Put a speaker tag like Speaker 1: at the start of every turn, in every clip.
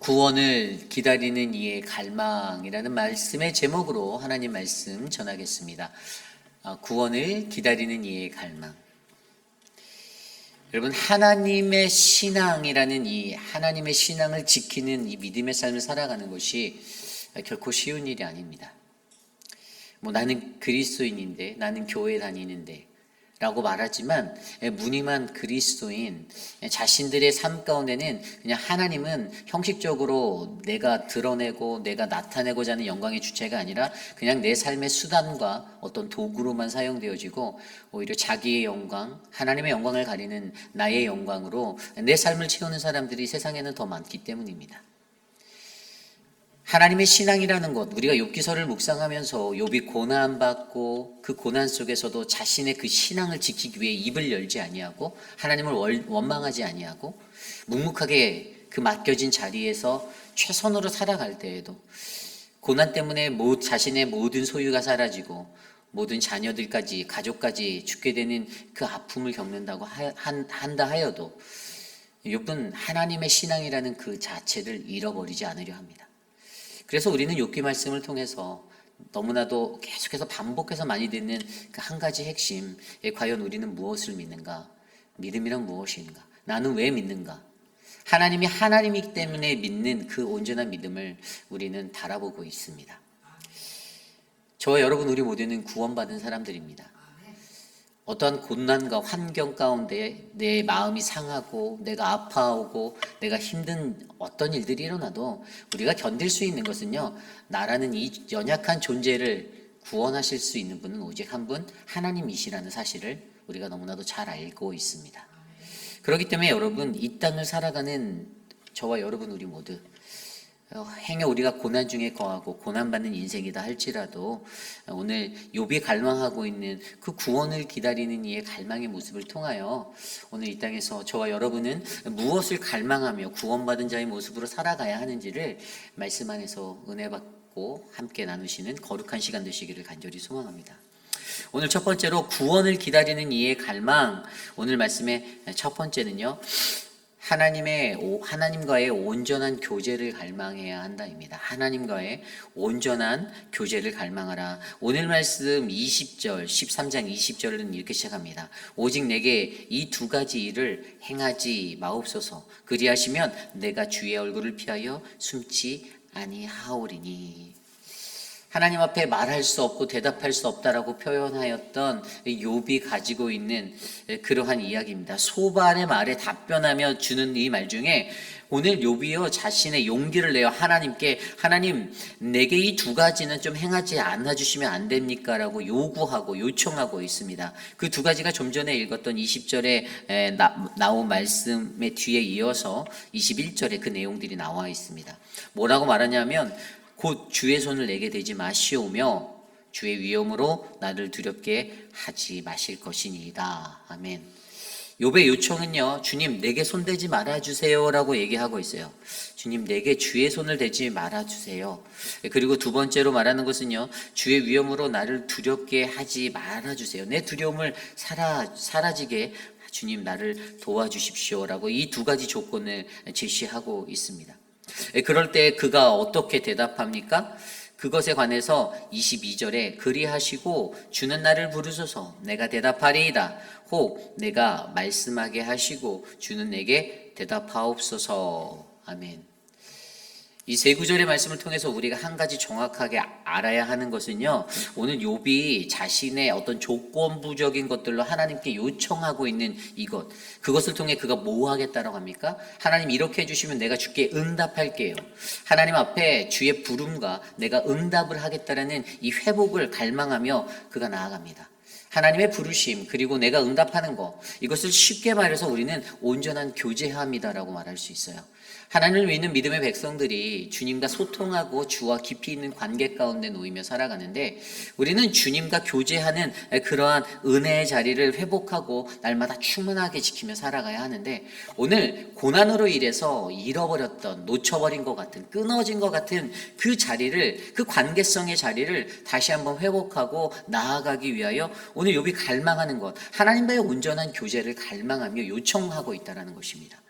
Speaker 1: 구원을 기다리는 이의 갈망이라는 말씀의 제목으로 하나님 말씀 전하겠습니다. 구원을 기다리는 이의 갈망. 여러분, 하나님의 신앙이라는 이 하나님의 신앙을 지키는 이 믿음의 삶을 살아가는 것이 결코 쉬운 일이 아닙니다. 나는 그리스도인인데, 나는 교회 다니는데 라고 말하지만 무늬만 그리스도인 자신들의 삶 가운데는 그냥 하나님은 형식적으로 내가 드러내고 내가 나타내고자 하는 영광의 주체가 아니라 그냥 내 삶의 수단과 어떤 도구로만 사용되어지고 오히려 자기의 영광, 하나님의 영광을 가리는 나의 영광으로 내 삶을 채우는 사람들이 세상에는 더 많기 때문입니다. 하나님의 신앙이라는 것, 우리가 욥기서를 묵상하면서 욥이 고난받고 그 고난 속에서도 자신의 그 신앙을 지키기 위해 입을 열지 아니하고 하나님을 원망하지 아니하고 묵묵하게 그 맡겨진 자리에서 최선으로 살아갈 때에도 고난 때문에 자신의 모든 소유가 사라지고 모든 자녀들까지 가족까지 죽게 되는 그 아픔을 겪는다고 한다 하여도 욥은 하나님의 신앙이라는 그 자체를 잃어버리지 않으려 합니다. 그래서 우리는 욥기 말씀을 통해서 너무나도 계속해서 반복해서 많이 듣는 그 한 가지 핵심, 과연 우리는 무엇을 믿는가? 믿음이란 무엇인가? 나는 왜 믿는가? 하나님이 하나님이기 때문에 믿는 그 온전한 믿음을 우리는 바라보고 있습니다. 저와 여러분, 우리 모두는 구원받은 사람들입니다. 어떠한 고난과 환경 가운데 내 마음이 상하고 내가 아파하고 내가 힘든 어떤 일들이 일어나도 우리가 견딜 수 있는 것은요, 나라는 이 연약한 존재를 구원하실 수 있는 분은 오직 한 분, 하나님이시라는 사실을 우리가 너무나도 잘 알고 있습니다. 그렇기 때문에 여러분, 이 땅을 살아가는 저와 여러분 우리 모두 행여 우리가 고난 중에 거하고 고난받는 인생이다 할지라도 오늘 욥이 갈망하고 있는 그 구원을 기다리는 이의 갈망의 모습을 통하여 오늘 이 땅에서 저와 여러분은 무엇을 갈망하며 구원받은 자의 모습으로 살아가야 하는지를 말씀 안에서 은혜 받고 함께 나누시는 거룩한 시간 되시기를 간절히 소망합니다. 오늘 첫 번째로 구원을 기다리는 이의 갈망, 오늘 말씀의 첫 번째는요, 하나님과의 온전한 교제를 갈망해야 한다입니다. 하나님과의 온전한 교제를 갈망하라. 오늘 말씀 20절, 13장 20절은 이렇게 시작합니다. 오직 내게 이 두 가지 일을 행하지 마옵소서. 그리하시면 내가 주의 얼굴을 피하여 숨지 아니하오리니. 하나님 앞에 말할 수 없고 대답할 수 없다라고 표현하였던 욥이 가지고 있는 그러한 이야기입니다. 소반의 말에 답변하며 주는 이 말 중에 오늘 욥이요, 자신의 용기를 내어 하나님께, 하나님 내게 이 두 가지는 좀 행하지 않아 주시면 안 됩니까? 라고 요구하고 요청하고 있습니다. 그 두 가지가 좀 전에 읽었던 20절에 나온 말씀의 뒤에 이어서 21절에 그 내용들이 나와 있습니다. 뭐라고 말하냐면 곧 주의 손을 내게 대지 마시오며 주의 위엄으로 나를 두렵게 하지 마실 것이니이다. 아멘. 욥의 요청은요, 주님 내게 손대지 말아주세요 라고 얘기하고 있어요. 주님 내게 주의 손을 대지 말아주세요. 그리고 두 번째로 말하는 것은요, 주의 위엄으로 나를 두렵게 하지 말아주세요. 내 두려움을 사라지게 주님 나를 도와주십시오 라고 이 두 가지 조건을 제시하고 있습니다. 그럴 때 그가 어떻게 대답합니까? 그것에 관해서 22절에 그리하시고 주는 나를 부르소서 내가 대답하리이다. 혹 내가 말씀하게 하시고 주는 내게 대답하옵소서. 아멘. 이 세 구절의 말씀을 통해서 우리가 한 가지 정확하게 알아야 하는 것은요, 오늘 욥이 자신의 어떤 조건부적인 것들로 하나님께 요청하고 있는 이것, 그것을 통해 그가 뭐 하겠다라고 합니까? 하나님 이렇게 해주시면 내가 주께 응답할게요. 하나님 앞에 주의 부름과 내가 응답을 하겠다라는 이 회복을 갈망하며 그가 나아갑니다. 하나님의 부르심, 그리고 내가 응답하는 것, 이것을 쉽게 말해서 우리는 온전한 교제함이다라고 말할 수 있어요. 하나님을 믿는 믿음의 백성들이 주님과 소통하고 주와 깊이 있는 관계 가운데 놓이며 살아가는데, 우리는 주님과 교제하는 그러한 은혜의 자리를 회복하고 날마다 충만하게 지키며 살아가야 하는데, 오늘 고난으로 인해서 잃어버렸던, 놓쳐버린 것 같은, 끊어진 것 같은 그 자리를, 그 관계성의 자리를 다시 한번 회복하고 나아가기 위하여 오늘 욥이 갈망하는 것, 하나님과의 온전한 교제를 갈망하며 요청하고 있다는 것입니다.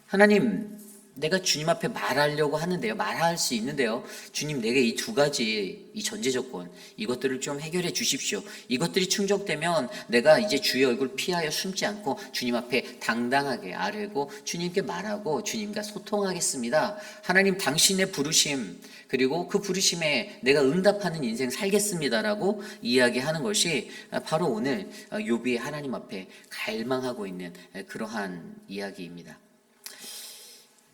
Speaker 1: 하나님, 내가 주님 앞에 말하려고 하는데요. 말할 수 있는데요. 주님, 내게 이 두 가지, 이 전제 조건, 이것들을 좀 해결해 주십시오. 이것들이 충족되면 내가 이제 주의 얼굴 피하여 숨지 않고 주님 앞에 당당하게 아뢰고 주님께 말하고 주님과 소통하겠습니다. 하나님, 당신의 부르심, 그리고 그 부르심에 내가 응답하는 인생 살겠습니다라고 이야기하는 것이 바로 오늘 욥이 하나님 앞에 갈망하고 있는 그러한 이야기입니다.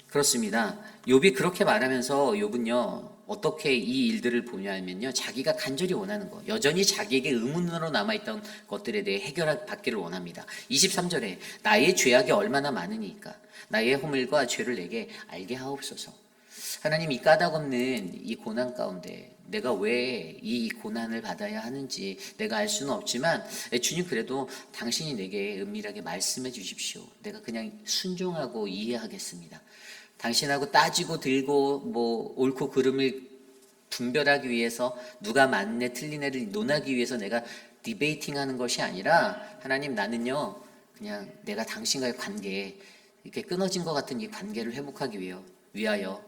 Speaker 1: 그렇습니다. 욥이 그렇게 말하면서 욥은요 어떻게 이 일들을 보냐면요, 자기가 간절히 원하는 것, 여전히 자기에게 의문으로 남아있던 것들에 대해 해결받기를 원합니다. 23절에 나의 죄악이 얼마나 많으니까 나의 허물과 죄를 내게 알게 하옵소서. 하나님, 이 까닭없는 이 고난 가운데 내가 왜 이 고난을 받아야 하는지 내가 알 수는 없지만 주님, 그래도 당신이 내게 은밀하게 말씀해 주십시오. 내가 그냥 순종하고 이해하겠습니다. 당신하고 따지고 들고 뭐 옳고 그름을 분별하기 위해서, 누가 맞네 틀리네를 논하기 위해서 내가 디베이팅하는 것이 아니라, 하나님, 나는요 그냥 내가 당신과의 관계, 이렇게 끊어진 것 같은 이 관계를 회복하기 위하여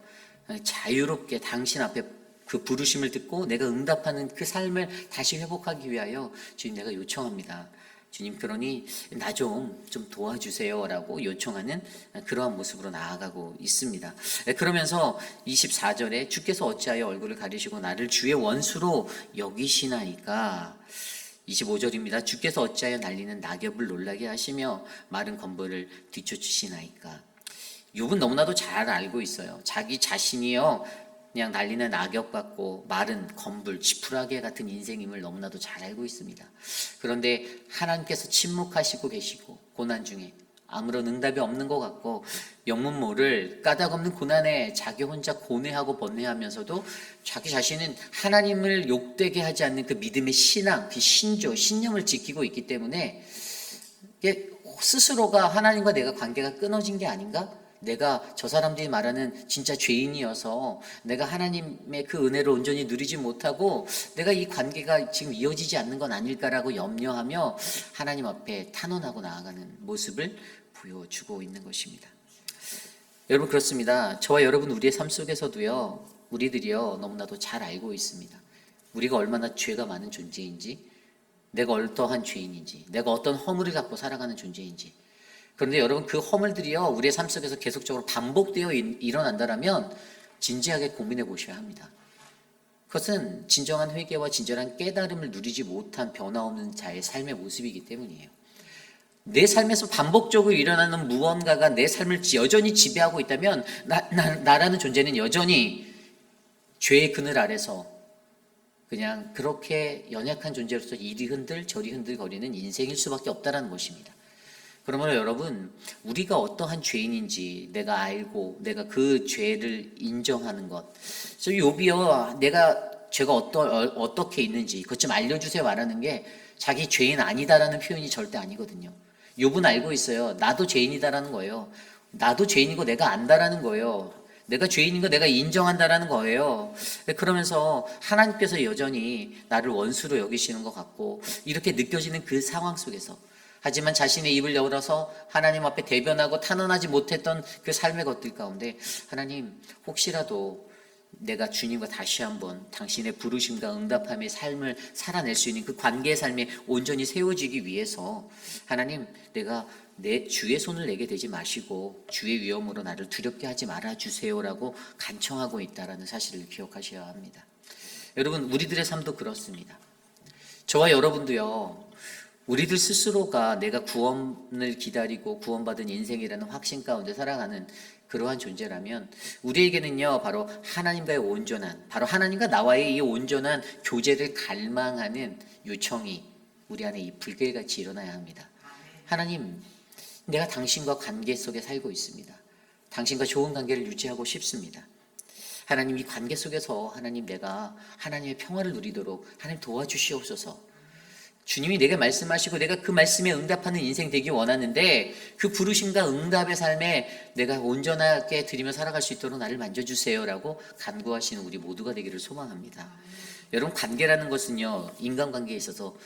Speaker 1: 자유롭게 당신 앞에 그 부르심을 듣고 내가 응답하는 그 삶을 다시 회복하기 위하여 주님, 내가 요청합니다. 주님, 그러니 나 좀 도와주세요라고 요청하는 그러한 모습으로 나아가고 있습니다. 그러면서 24절에 주께서 어찌하여 얼굴을 가리시고 나를 주의 원수로 여기시나이까. 25절입니다. 주께서 어찌하여 날리는 낙엽을 놀라게 하시며 마른 건벌을 뒤쫓으시나이까. 욥은 너무나도 잘 알고 있어요. 자기 자신이요 그냥 날리는 낙엽 같고 마른 건불, 지푸라기 같은 인생임을 너무나도 잘 알고 있습니다. 그런데 하나님께서 침묵하시고 계시고 고난 중에 아무런 응답이 없는 것 같고 영문 모를 까닭없는 고난에 자기 혼자 고뇌하고 번뇌하면서도 자기 자신은 하나님을 욕되게 하지 않는 그 믿음의 신앙, 그 신조, 신념을 지키고 있기 때문에 스스로가 하나님과 내가 관계가 끊어진 게 아닌가? 내가 저 사람들이 말하는 진짜 죄인이어서 내가 하나님의 그 은혜를 온전히 누리지 못하고 내가 이 관계가 지금 이어지지 않는 건 아닐까라고 염려하며 하나님 앞에 탄원하고 나아가는 모습을 보여주고 있는 것입니다. 여러분, 그렇습니다. 저와 여러분, 우리의 삶 속에서도요, 우리들이요 너무나도 잘 알고 있습니다. 우리가 얼마나 죄가 많은 존재인지, 내가 어떠한 죄인인지, 내가 어떤 허물을 갖고 살아가는 존재인지. 그런데 여러분, 그 허물들이요 우리의 삶 속에서 계속적으로 반복되어 일어난다면 진지하게 고민해 보셔야 합니다. 그것은 진정한 회개와 진정한 깨달음을 누리지 못한 변화없는 자의 삶의 모습이기 때문이에요. 내 삶에서 반복적으로 일어나는 무언가가 내 삶을 여전히 지배하고 있다면 나라는 존재는 여전히 죄의 그늘 아래서 그냥 그렇게 연약한 존재로서 이리 흔들 저리 흔들 거리는 인생일 수밖에 없다는 것입니다. 그러므로 여러분, 우리가 어떠한 죄인인지 내가 알고 내가 그 죄를 인정하는 것. 그래서 욥이요, 내가 죄가 어떻게 있는지 그것 좀 알려주세요 말하는 게 자기 죄인 아니다라는 표현이 절대 아니거든요. 욥은 알고 있어요. 나도 죄인이다라는 거예요. 나도 죄인이고 내가 안다라는 거예요. 내가 죄인인 거 내가 인정한다라는 거예요. 그러면서 하나님께서 여전히 나를 원수로 여기시는 것 같고 이렇게 느껴지는 그 상황 속에서, 하지만 자신의 입을 열어서 하나님 앞에 대변하고 탄원하지 못했던 그 삶의 것들 가운데, 하나님, 혹시라도 내가 주님과 다시 한번 당신의 부르심과 응답함의 삶을 살아낼 수 있는 그 관계의 삶에 온전히 세워지기 위해서 하나님, 내가 내 주의 손을 내게 되지 마시고 주의 위엄으로 나를 두렵게 하지 말아주세요라고 간청하고 있다는 사실을 기억하셔야 합니다. 여러분, 우리들의 삶도 그렇습니다. 저와 여러분도요, 우리들 스스로가 내가 구원을 기다리고 구원받은 인생이라는 확신 가운데 살아가는 그러한 존재라면 우리에게는요 바로 하나님과의 온전한, 바로 하나님과 나와의 이 온전한 교제를 갈망하는 요청이 우리 안에 이 불길같이 일어나야 합니다. 하나님, 내가 당신과 관계 속에 살고 있습니다. 당신과 좋은 관계를 유지하고 싶습니다. 하나님, 이 관계 속에서 하나님, 내가 하나님의 평화를 누리도록 하나님 도와주시옵소서. 주님이 내게 말씀하시고 내가 그 말씀에 응답하는 인생 되기 원하는데 그 부르심과 응답의 삶에 내가 온전하게 드리며 살아갈 수 있도록 나를 만져주세요라고 간구하시는 우리 모두가 되기를 소망합니다. 여러분, 관계라는 것은요 인간관계에 있어서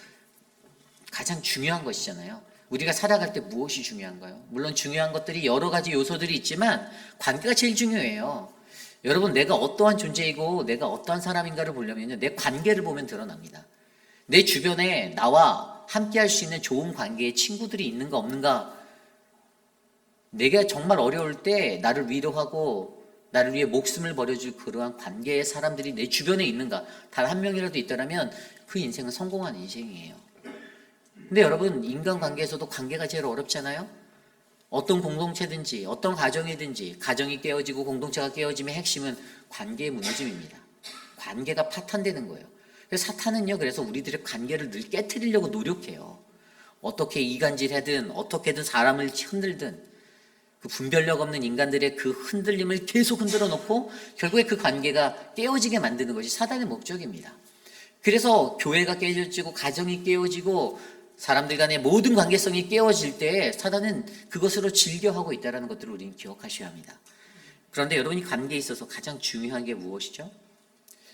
Speaker 1: 가장 중요한 것이잖아요. 우리가 살아갈 때 무엇이 중요한가요? 물론 중요한 것들이 여러 가지 요소들이 있지만 관계가 제일 중요해요. 여러분, 내가 어떠한 존재이고 내가 어떠한 사람인가를 보려면 내 관계를 보면 드러납니다. 내 주변에 나와 함께 할 수 있는 좋은 관계의 친구들이 있는가 없는가, 내가 정말 어려울 때 나를 위로하고 나를 위해 목숨을 버려줄 그러한 관계의 사람들이 내 주변에 있는가, 단 한 명이라도 있다면 그 인생은 성공한 인생이에요. 근데 여러분, 인간관계에서도 관계가 제일 어렵잖아요. 어떤 공동체든지 어떤 가정이든지 가정이 깨어지고 공동체가 깨어짐의 핵심은 관계의 무너짐입니다. 관계가 파탄되는 거예요. 그래서 사탄은요, 그래서 우리들의 관계를 늘 깨트리려고 노력해요. 어떻게 이간질하든 어떻게든 사람을 흔들든 그 분별력 없는 인간들의 그 흔들림을 계속 흔들어 놓고 결국에 그 관계가 깨어지게 만드는 것이 사단의 목적입니다. 그래서 교회가 깨어지고 가정이 깨어지고 사람들 간의 모든 관계성이 깨어질 때 사단은 그것으로 즐겨하고 있다는 것들을 우리는 기억하셔야 합니다. 그런데 여러분이 관계에 있어서 가장 중요한 게 무엇이죠?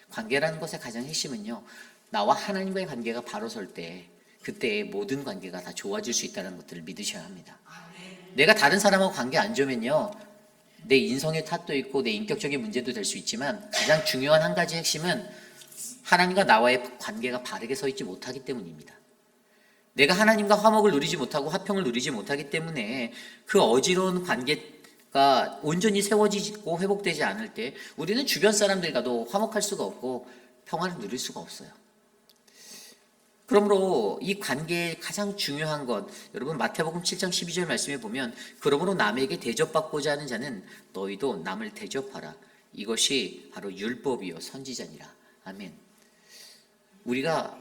Speaker 1: 관계라는 것의 가장 핵심은요, 나와 하나님과의 관계가 바로 설 때 그때 모든 관계가 다 좋아질 수 있다는 것들을 믿으셔야 합니다. 내가 다른 사람하고 관계 안 좋으면요, 내 인성의 탓도 있고 내 인격적인 문제도 될 수 있지만 가장 중요한 한 가지 핵심은 하나님과 나와의 관계가 바르게 서 있지 못하기 때문입니다. 내가 하나님과 화목을 누리지 못하고 화평을 누리지 못하기 때문에 그 어지러운 관계가 온전히 세워지고 회복되지 않을 때 우리는 주변 사람들과도 화목할 수가 없고 평화를 누릴 수가 없어요. 그러므로 이 관계의 가장 중요한 것, 여러분 마태복음 7장 12절 말씀에 보면 그러므로 남에게 대접받고자 하는 자는 너희도 남을 대접하라. 이것이 바로 율법이요 선지자니라. 아멘. 우리가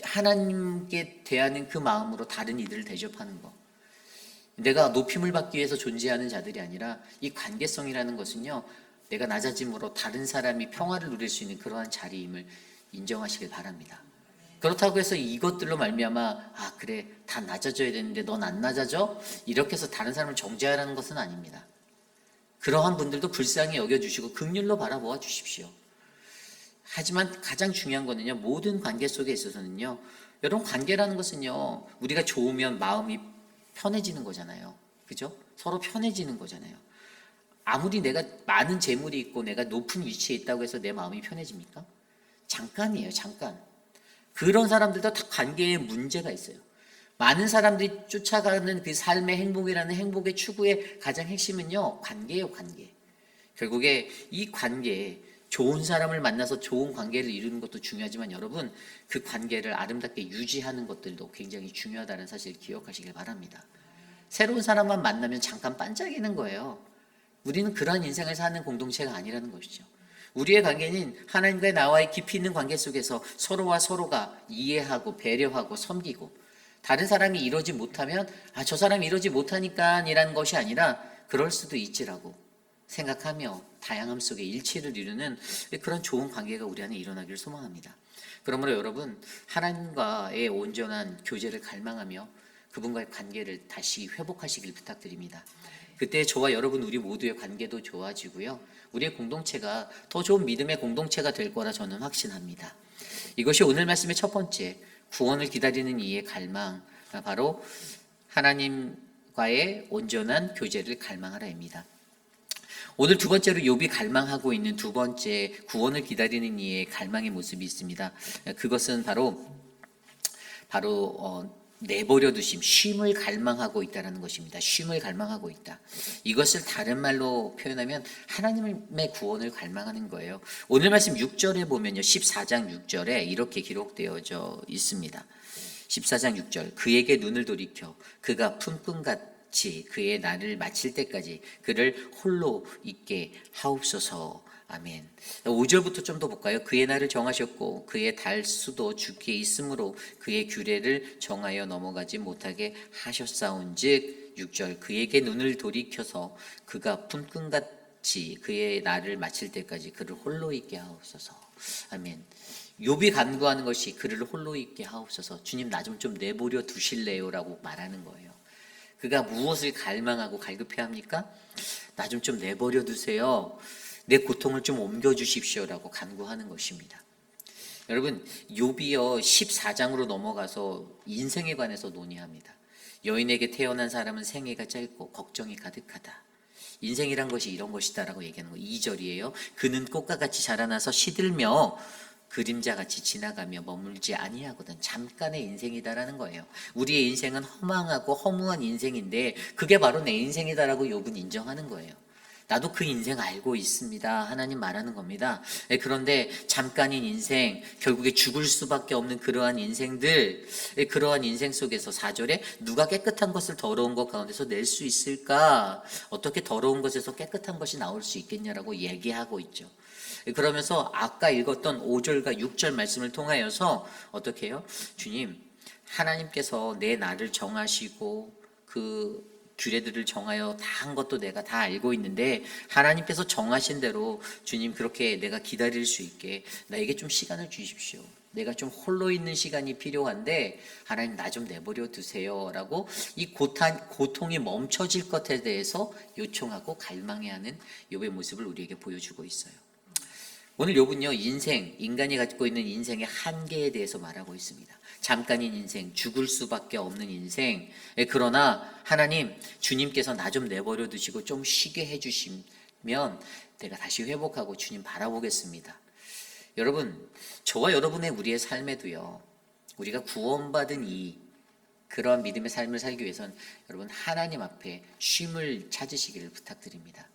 Speaker 1: 하나님께 대하는 그 마음으로 다른 이들을 대접하는 것, 내가 높임을 받기 위해서 존재하는 자들이 아니라 이 관계성이라는 것은요, 내가 낮아짐으로 다른 사람이 평화를 누릴 수 있는 그러한 자리임을 인정하시길 바랍니다. 그렇다고 해서 이것들로 말미암아 그래 다 낮아져야 되는데 넌 안 낮아져? 이렇게 해서 다른 사람을 정죄하라는 것은 아닙니다. 그러한 분들도 불쌍히 여겨주시고 긍휼로 바라보아 주십시오. 하지만 가장 중요한 거는요, 모든 관계 속에 있어서는요, 여러분 관계라는 것은요, 우리가 좋으면 마음이 편해지는 거잖아요. 그죠? 서로 편해지는 거잖아요. 아무리 내가 많은 재물이 있고 내가 높은 위치에 있다고 해서 내 마음이 편해집니까? 잠깐이에요, 잠깐. 그런 사람들도 다 관계에 문제가 있어요. 많은 사람들이 쫓아가는 그 삶의 행복이라는 행복의 추구의 가장 핵심은요, 관계예요, 관계. 결국에 이 관계에 좋은 사람을 만나서 좋은 관계를 이루는 것도 중요하지만 여러분, 그 관계를 아름답게 유지하는 것들도 굉장히 중요하다는 사실을 기억하시길 바랍니다. 새로운 사람만 만나면 잠깐 반짝이는 거예요. 우리는 그런 인생을 사는 공동체가 아니라는 것이죠. 우리의 관계는 하나님과 나와의 깊이 있는 관계 속에서 서로와 서로가 이해하고 배려하고 섬기고, 다른 사람이 이러지 못하면 저 사람이 이러지 못하니까 이라는 것이 아니라 그럴 수도 있지라고 생각하며 다양함 속에 일치를 이루는 그런 좋은 관계가 우리 안에 일어나기를 소망합니다. 그러므로 여러분, 하나님과의 온전한 교제를 갈망하며 그분과의 관계를 다시 회복하시길 부탁드립니다. 그때 저와 여러분 우리 모두의 관계도 좋아지고요, 우리의 공동체가 더 좋은 믿음의 공동체가 될 거라 저는 확신합니다. 이것이 오늘 말씀의 첫 번째, 구원을 기다리는 이의 갈망, 바로 하나님과의 온전한 교제를 갈망하라입니다. 오늘 두 번째로 욥이 갈망하고 있는 두 번째 구원을 기다리는 이의 갈망의 모습이 있습니다. 그것은 바로 내버려 두심, 쉼을 갈망하고 있다는 것입니다. 쉼을 갈망하고 있다. 이것을 다른 말로 표현하면 하나님의 구원을 갈망하는 거예요. 오늘 말씀 6절에 보면요, 14장 6절에 이렇게 기록되어져 있습니다. 14장 6절, 그에게 눈을 돌이켜 그가 품꾼같이 그의 날을 마칠 때까지 그를 홀로 있게 하옵소서. 아멘. 5절부터 좀 더 볼까요? 그의 날을 정하셨고 그의 달수도 주께 있으므로 그의 규례를 정하여 넘어가지 못하게 하셨사온즉, 6절, 그에게 눈을 돌이켜서 그가 품꾼같이 그의 날을 마칠 때까지 그를 홀로 있게 하옵소서. 아멘. 욥이 간구하는 것이 그를 홀로 있게 하옵소서. 주님, 나 좀 내버려 두실래요라고 말하는 거예요. 그가 무엇을 갈망하고 갈급해합니까? 나 좀 내버려 두세요. 내 고통을 좀 옮겨주십시오라고 간구하는 것입니다. 여러분, 욥이요 14장으로 넘어가서 인생에 관해서 논의합니다. 여인에게 태어난 사람은 생애가 짧고 걱정이 가득하다. 인생이란 것이 이런 것이다라고 얘기하는 거 2절이에요. 그는 꽃과 같이 자라나서 시들며 그림자같이 지나가며 머물지 아니하거든. 잠깐의 인생이다라는 거예요. 우리의 인생은 허망하고 허무한 인생인데 그게 바로 내 인생이다라고 욥은 인정하는 거예요. 나도 그 인생 알고 있습니다. 하나님 말하는 겁니다. 그런데 잠깐인 인생, 결국에 죽을 수밖에 없는 그러한 인생들, 그러한 인생 속에서 4절에 누가 깨끗한 것을 더러운 것 가운데서 낼 수 있을까? 어떻게 더러운 것에서 깨끗한 것이 나올 수 있겠냐라고 얘기하고 있죠. 그러면서 아까 읽었던 5절과 6절 말씀을 통하여서 어떻게 해요? 주님, 하나님께서 내 날을 정하시고 그 규례들을 정하여 다 한 것도 내가 다 알고 있는데 하나님께서 정하신 대로 주님 그렇게 내가 기다릴 수 있게 나에게 좀 시간을 주십시오. 내가 좀 홀로 있는 시간이 필요한데 하나님 나 좀 내버려 두세요 라고 이 고통이 멈춰질 것에 대해서 요청하고 갈망해하는 욥의 모습을 우리에게 보여주고 있어요. 오늘 욥은요 인간이 갖고 있는 인생의 한계에 대해서 말하고 있습니다. 잠깐인 인생, 죽을 수밖에 없는 인생. 그러나 하나님, 주님께서 나 좀 내버려 두시고 좀 쉬게 해주시면 내가 다시 회복하고 주님 바라보겠습니다. 여러분, 저와 여러분의 우리의 삶에도요, 우리가 구원받은 그러한 믿음의 삶을 살기 위해서는 여러분 하나님 앞에 쉼을 찾으시기를 부탁드립니다.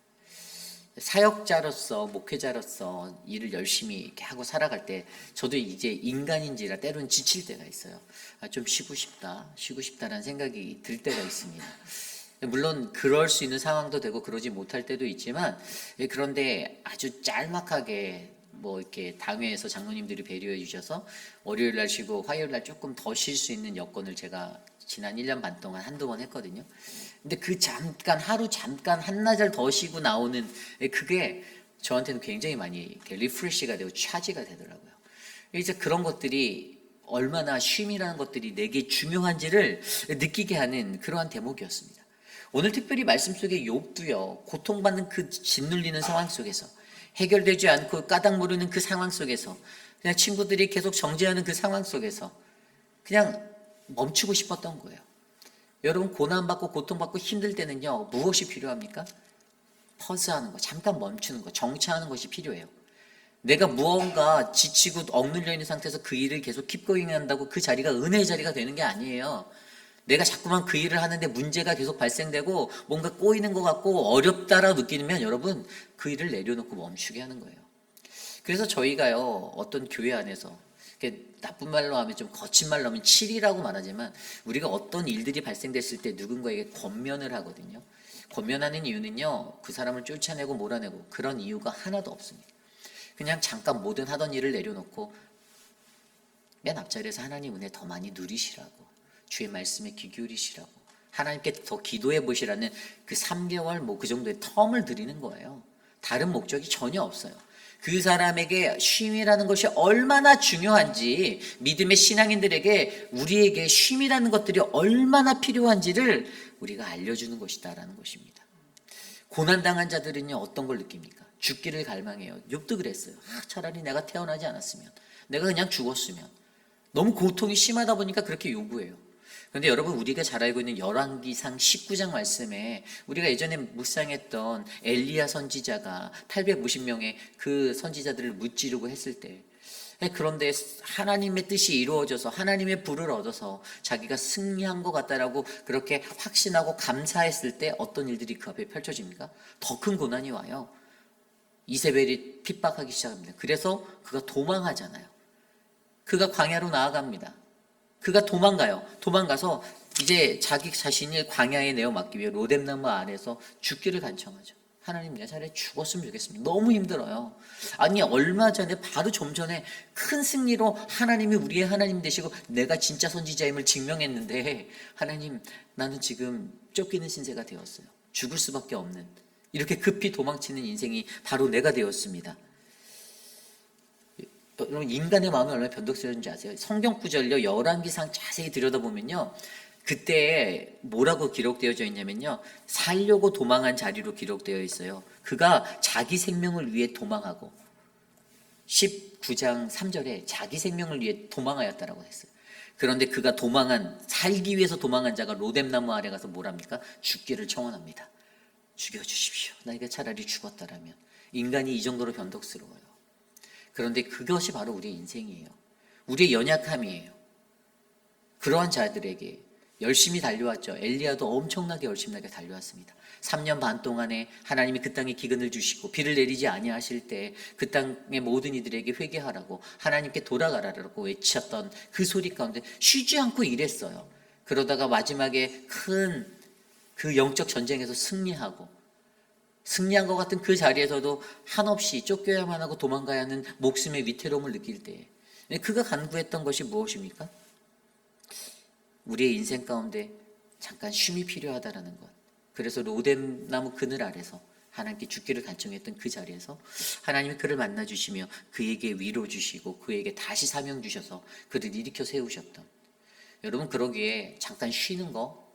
Speaker 1: 사역자로서 목회자로서 일을 열심히 이렇게 하고 살아갈 때 저도 이제 인간인지라 때로는 지칠 때가 있어요. 좀 쉬고 싶다라는 생각이 들 때가 있습니다. 물론 그럴 수 있는 상황도 되고 그러지 못할 때도 있지만 그런데 아주 짤막하게 뭐 이렇게 당회에서 장로님들이 배려해 주셔서 월요일 날 쉬고 화요일 날 조금 더 쉴 수 있는 여건을 제가 지난 1년 반 동안 한두 번 했거든요. 근데 그 하루 잠깐 한나절 더 쉬고 나오는 그게 저한테는 굉장히 많이 리프레시가 되고 차지가 되더라고요. 이제 그런 것들이 얼마나 쉼이라는 것들이 내게 중요한지를 느끼게 하는 그러한 대목이었습니다. 오늘 특별히 말씀 속에 욥도요, 고통받는 그 짓눌리는 상황 속에서 해결되지 않고 까닭 모르는 그 상황 속에서 그냥 친구들이 계속 정죄하는 그 상황 속에서 그냥 멈추고 싶었던 거예요. 여러분 고난받고 고통받고 힘들 때는요 무엇이 필요합니까? 퍼즈하는 거, 잠깐 멈추는 거, 정차하는 것이 필요해요. 내가 무언가 지치고 억눌려 있는 상태에서 그 일을 계속 킵고잉 한다고 그 자리가 은혜의 자리가 되는 게 아니에요. 내가 자꾸만 그 일을 하는데 문제가 계속 발생되고 뭔가 꼬이는 것 같고 어렵다라고 느끼면 여러분 그 일을 내려놓고 멈추게 하는 거예요. 그래서 저희가요 어떤 교회 안에서 나쁜 말로 하면 좀 거친 말로 하면 칠이라고 말하지만 우리가 어떤 일들이 발생됐을 때 누군가에게 권면을 하거든요. 권면하는 이유는요 그 사람을 쫓아내고 몰아내고 그런 이유가 하나도 없습니다. 그냥 잠깐 모든 하던 일을 내려놓고 맨 앞자리에서 하나님 은혜 더 많이 누리시라고, 주의 말씀에 귀 기울이시라고, 하나님께 더 기도해 보시라는 그 3개월 뭐 그 정도의 텀을 드리는 거예요. 다른 목적이 전혀 없어요. 그 사람에게 쉼이라는 것이 얼마나 중요한지, 믿음의 신앙인들에게 우리에게 쉼이라는 것들이 얼마나 필요한지를 우리가 알려주는 것이다라는 것입니다. 고난당한 자들은요 어떤 걸 느낍니까? 죽기를 갈망해요. 욥도 그랬어요. 차라리 내가 태어나지 않았으면, 내가 그냥 죽었으면. 너무 고통이 심하다 보니까 그렇게 요구해요. 그런데 여러분 우리가 잘 알고 있는 열왕기상 19장 말씀에 우리가 예전에 묵상했던 엘리야 선지자가 850명의 그 선지자들을 무찌르고 했을 때, 그런데 하나님의 뜻이 이루어져서 하나님의 불을 얻어서 자기가 승리한 것 같다라고 그렇게 확신하고 감사했을 때 어떤 일들이 그 앞에 펼쳐집니까? 더 큰 고난이 와요. 이세벨이 핍박하기 시작합니다. 그래서 그가 도망하잖아요. 그가 광야로 나아갑니다. 그가 도망가서 이제 자기 자신을 광야에 내어 맡기 위해 로뎀나무 아래서 죽기를 간청하죠. 하나님 내 차라리 죽었으면 좋겠습니다. 너무 힘들어요. 아니 얼마 전에 바로 좀 전에 큰 승리로 하나님이 우리의 하나님 되시고 내가 진짜 선지자임을 증명했는데 하나님 나는 지금 쫓기는 신세가 되었어요. 죽을 수밖에 없는, 이렇게 급히 도망치는 인생이 바로 내가 되었습니다. 여러분 인간의 마음이 얼마나 변덕스러운지 아세요? 성경 구절요 열왕기상 자세히 들여다보면요 그때 뭐라고 기록되어져 있냐면요 살려고 도망한 자리로 기록되어 있어요. 그가 자기 생명을 위해 도망하고 19장 3절에 자기 생명을 위해 도망하였다라고 했어요. 그런데 그가 살기 위해서 도망한 자가 로뎀나무 아래 가서 뭘 합니까? 죽기를 청원합니다. 죽여주십시오. 나에게 차라리 죽었다라면. 인간이 이 정도로 변덕스러워요. 그런데 그것이 바로 우리의 인생이에요. 우리의 연약함이에요. 그러한 자들에게 열심히 달려왔죠. 엘리야도 엄청나게 열심하게 달려왔습니다. 3년 반 동안에 하나님이 그 땅에 기근을 주시고 비를 내리지 아니하실 때 그 땅의 모든 이들에게 회개하라고 하나님께 돌아가라라고 외쳤던 그 소리 가운데 쉬지 않고 일했어요. 그러다가 마지막에 큰 그 영적 전쟁에서 승리한 것 같은 그 자리에서도 한없이 쫓겨야만 하고 도망가야 하는 목숨의 위태로움을 느낄 때 그가 간구했던 것이 무엇입니까? 우리의 인생 가운데 잠깐 쉼이 필요하다라는 것. 그래서 로뎀나무 그늘 아래서 하나님께 죽기를 간청했던 그 자리에서 하나님이 그를 만나주시며 그에게 위로 주시고 그에게 다시 사명 주셔서 그를 일으켜 세우셨던, 여러분 그러기에 잠깐 쉬는 거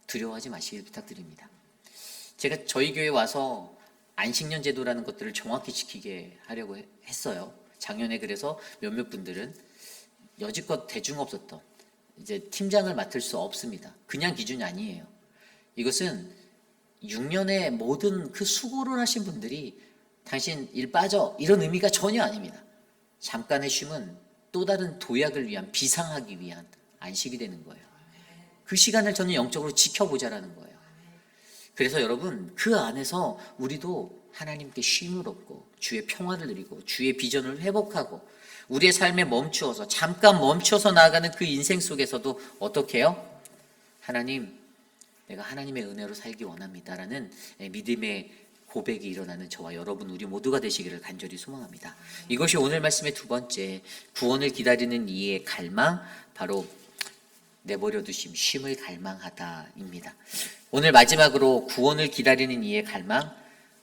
Speaker 1: 두려워하지 마시길 부탁드립니다. 제가 저희 교회에 와서 안식년 제도라는 것들을 정확히 지키게 하려고 했어요. 작년에 그래서 몇몇 분들은 여지껏 대중 없었던 이제 팀장을 맡을 수 없습니다. 그냥 기준이 아니에요. 이것은 6년의 모든 그 수고를 하신 분들이 당신 일 빠져 이런 의미가 전혀 아닙니다. 잠깐의 쉼은 또 다른 도약을 위한, 비상하기 위한 안식이 되는 거예요. 그 시간을 저는 영적으로 지켜보자라는 거예요. 그래서 여러분 그 안에서 우리도 하나님께 쉼을 얻고 주의 평화를 누리고 주의 비전을 회복하고 우리의 삶에 잠깐 멈추어서 나아가는 그 인생 속에서도 어떻게 해요? 하나님, 내가 하나님의 은혜로 살기 원합니다라는 믿음의 고백이 일어나는 저와 여러분 우리 모두가 되시기를 간절히 소망합니다. 이것이 오늘 말씀의 두 번째, 구원을 기다리는 이의 갈망, 바로 내버려 두심, 쉼을 갈망하다입니다. 오늘 마지막으로 구원을 기다리는 이의 갈망,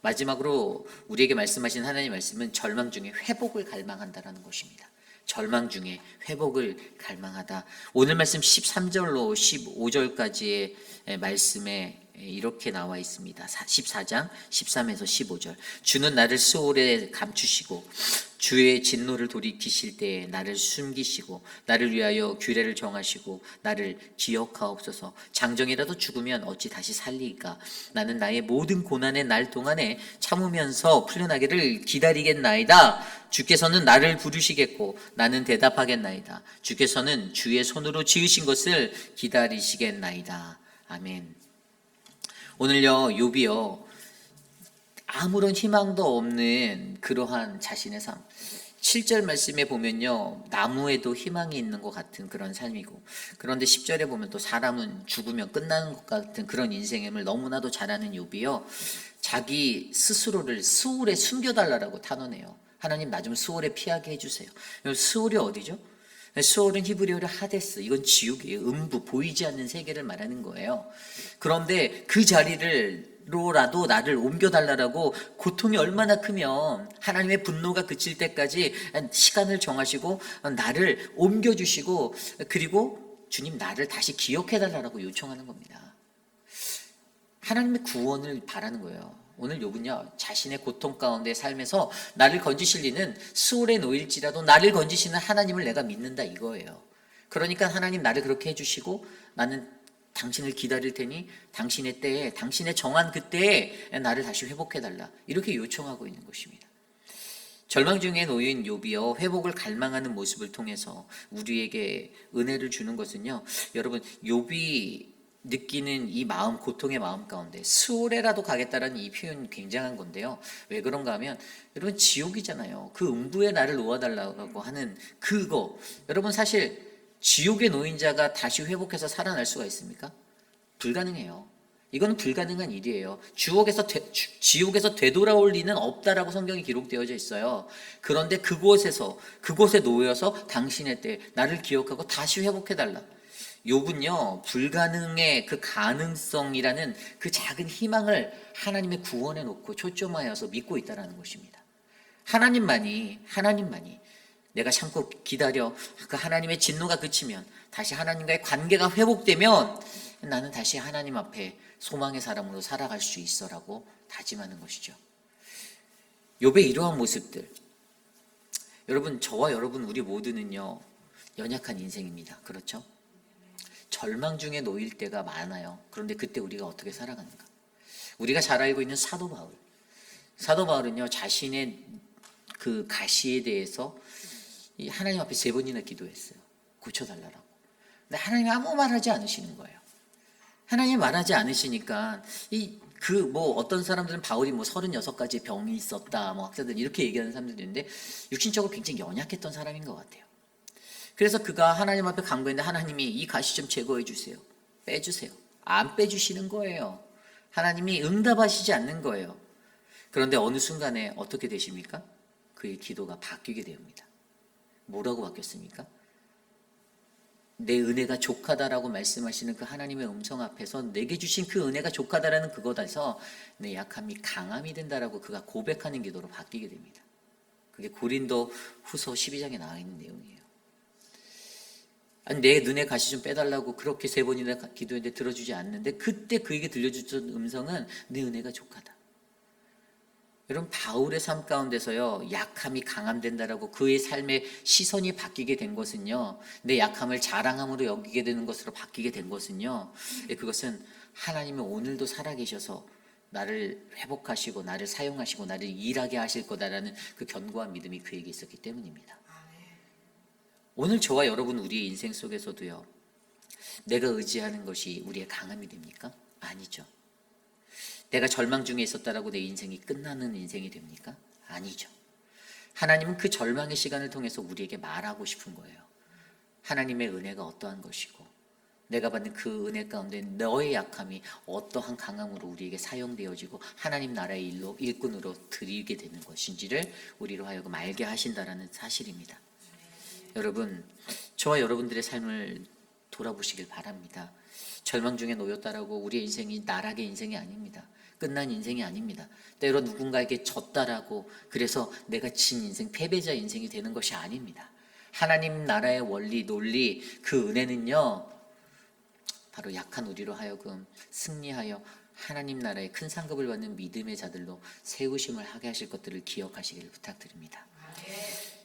Speaker 1: 마지막으로 우리에게 말씀하신 하나님의 말씀은 절망 중에 회복을 갈망한다라는 것입니다. 절망 중에 회복을 갈망하다. 오늘 말씀 13절로 15절까지의 말씀에 이렇게 나와 있습니다. 14장 13에서 15절. 주는 나를 스올에 감추시고 주의 진노를 돌이키실 때에 나를 숨기시고 나를 위하여 규례를 정하시고 나를 기억하옵소서. 장정이라도 죽으면 어찌 다시 살리이까. 나는 나의 모든 고난의 날 동안에 참으면서 풀려나기를 기다리겠나이다. 주께서는 나를 부르시겠고 나는 대답하겠나이다. 주께서는 주의 손으로 지으신 것을 기다리시겠나이다. 아멘. 오늘요 욥이요 아무런 희망도 없는 그러한 자신의 삶, 7절 말씀에 보면요 나무에도 희망이 있는 것 같은 그런 삶이고, 그런데 10절에 보면 또 사람은 죽으면 끝나는 것 같은 그런 인생임을 너무나도 잘 아는 욥이요 자기 스스로를 스올에 숨겨달라고 탄원해요. 하나님 나 좀 스올에 피하게 해주세요. 스올이 어디죠? 스올은 히브리어로 하데스, 이건 지옥이에요. 음부, 보이지 않는 세계를 말하는 거예요. 그런데 그 자리로라도 나를 옮겨달라고, 고통이 얼마나 크면 하나님의 분노가 그칠 때까지 시간을 정하시고 나를 옮겨주시고, 그리고 주님 나를 다시 기억해달라고 요청하는 겁니다. 하나님의 구원을 바라는 거예요. 오늘 욥은요 자신의 고통 가운데 삶에서 나를 건지실 리는 스올에 놓일지라도 나를 건지시는 하나님을 내가 믿는다 이거예요. 그러니까 하나님 나를 그렇게 해주시고 나는 당신을 기다릴 테니 당신의 때에, 당신의 정한 그때에 나를 다시 회복해달라, 이렇게 요청하고 있는 것입니다. 절망 중에 놓인 욥이요 회복을 갈망하는 모습을 통해서 우리에게 은혜를 주는 것은요, 여러분 욥이 느끼는 이 마음, 고통의 마음 가운데 스올에라도 가겠다라는 이 표현이 굉장한 건데요. 왜 그런가 하면 여러분 지옥이잖아요. 그 음부에 나를 놓아달라고 하는 그거, 여러분 사실 지옥에 놓인 자가 다시 회복해서 살아날 수가 있습니까? 불가능해요. 이건 불가능한 일이에요. 지옥에서 되돌아올 리는 없다라고 성경이 기록되어져 있어요. 그런데 그곳에 놓여서 당신의 때 나를 기억하고 다시 회복해달라. 욥은요 불가능의 그 가능성이라는 그 작은 희망을 하나님의 구원에 놓고 초점하여서 믿고 있다는 것입니다. 하나님만이 내가 참고 기다려 그 하나님의 진노가 그치면, 다시 하나님과의 관계가 회복되면 나는 다시 하나님 앞에 소망의 사람으로 살아갈 수 있어라고 다짐하는 것이죠. 욥의 이러한 모습들, 여러분 저와 여러분 우리 모두는요 연약한 인생입니다. 그렇죠? 절망 중에 놓일 때가 많아요. 그런데 그때 우리가 어떻게 살아가는가? 우리가 잘 알고 있는 사도 바울. 사도 바울은요, 자신의 그 가시에 대해서 이 하나님 앞에 3번이나 기도했어요. 고쳐달라고. 근데 하나님이 아무 말하지 않으시는 거예요. 하나님이 말하지 않으시니까 어떤 사람들은 바울이 36가지의 병이 있었다, 학자들 이렇게 얘기하는 사람들도 있는데 육신적으로 굉장히 연약했던 사람인 것 같아요. 그래서 그가 하나님 앞에 간구했는데 하나님이 이 가시 좀 제거해 주세요. 빼주세요. 안 빼주시는 거예요. 하나님이 응답하시지 않는 거예요. 그런데 어느 순간에 어떻게 되십니까? 그의 기도가 바뀌게 됩니다. 뭐라고 바뀌었습니까? 내 은혜가 족하다라고 말씀하시는 그 하나님의 음성 앞에서 내게 주신 그 은혜가 족하다라는 그것에서 내 약함이 강함이 된다라고 그가 고백하는 기도로 바뀌게 됩니다. 그게 고린도 후서 12장에 나와 있는 내용이에요. 아니, 내 눈에 가시 좀 빼달라고 그렇게 3번이나 기도했는데 들어주지 않는데 그때 그에게 들려주던 음성은 내 은혜가 족하다. 여러분, 바울의 삶 가운데서요, 약함이 강함된다라고 그의 삶의 시선이 바뀌게 된 것은요, 내 약함을 자랑함으로 여기게 되는 것으로 바뀌게 된 것은요, 그것은 하나님이 오늘도 살아계셔서 나를 회복하시고 나를 사용하시고 나를 일하게 하실 거다라는 그 견고한 믿음이 그에게 있었기 때문입니다. 오늘 저와 여러분 우리의 인생 속에서도요, 내가 의지하는 것이 우리의 강함이 됩니까? 아니죠. 내가 절망 중에 있었다라고 내 인생이 끝나는 인생이 됩니까? 아니죠. 하나님은 그 절망의 시간을 통해서 우리에게 말하고 싶은 거예요. 하나님의 은혜가 어떠한 것이고 내가 받는 그 은혜 가운데 너의 약함이 어떠한 강함으로 우리에게 사용되어지고 하나님 나라의 일꾼으로 드리게 되는 것인지를 우리로 하여금 알게 하신다라는 사실입니다. 여러분, 저와 여러분들의 삶을 돌아보시길 바랍니다. 절망 중에 놓였다라고 우리의 인생이 나락의 인생이 아닙니다. 끝난 인생이 아닙니다. 때로 누군가에게 졌다라고 그래서 내가 진 인생, 패배자 인생이 되는 것이 아닙니다. 하나님 나라의 원리, 논리, 그 은혜는요, 바로 약한 우리로 하여금 승리하여 하나님 나라의 큰 상급을 받는 믿음의 자들로 세우심을 하게 하실 것들을 기억하시기를 부탁드립니다.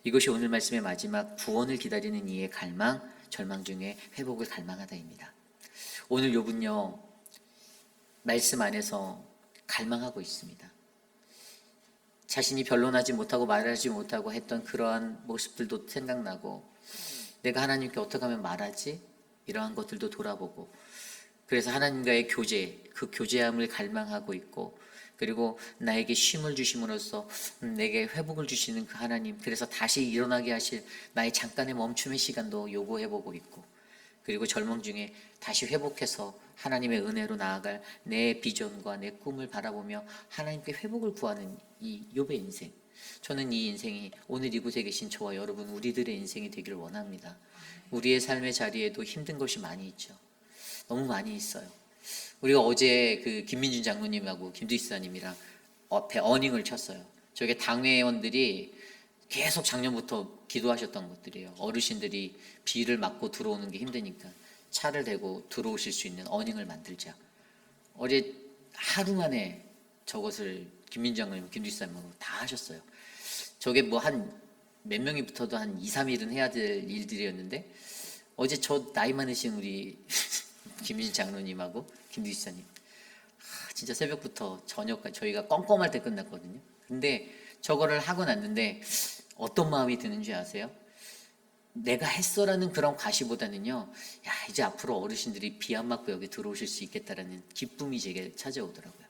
Speaker 1: 이것이 오늘 말씀의 마지막 구원을 기다리는 이의 갈망, 절망 중에 회복을 갈망하다입니다. 오늘 욥은요, 말씀 안에서 갈망하고 있습니다. 자신이 변론하지 못하고 말하지 못하고 했던 그러한 모습들도 생각나고 내가 하나님께 어떻게 하면 말하지? 이러한 것들도 돌아보고 그래서 하나님과의 교제, 그 교제함을 갈망하고 있고 그리고 나에게 쉼을 주심으로써 내게 회복을 주시는 그 하나님, 그래서 다시 일어나게 하실 나의 잠깐의 멈춤의 시간도 요구해보고 있고 그리고 절망 중에 다시 회복해서 하나님의 은혜로 나아갈 내 비전과 내 꿈을 바라보며 하나님께 회복을 구하는 이 욥의 인생, 저는 이 인생이 오늘 이곳에 계신 저와 여러분 우리들의 인생이 되기를 원합니다. 우리의 삶의 자리에도 힘든 것이 많이 있죠. 너무 많이 있어요. 우리가 어제 그 김민준 장로님하고 김두희사님이랑 앞에 어닝을 쳤어요. 저게 당회원들이 계속 작년부터 기도하셨던 것들이에요. 어르신들이 비를 맞고 들어오는 게 힘드니까 차를 대고 들어오실 수 있는 어닝을 만들자. 어제 하루 만에 저것을 김민준 장로님, 김두희사님하고 다 하셨어요. 저게 한 몇 명이 붙어도 한 2, 3일은 해야 될 일들이었는데 어제 저 나이 많으신 우리 김민준 장로님하고 김두희사님 진짜 새벽부터 저녁까지 저희가 껌껌할 때 끝났거든요. 근데 저거를 하고 났는데 어떤 마음이 드는지 아세요? 내가 했어라는 그런 과시보다는요, 야, 이제 앞으로 어르신들이 비 안 맞고 여기 들어오실 수 있겠다라는 기쁨이 제게 찾아오더라고요.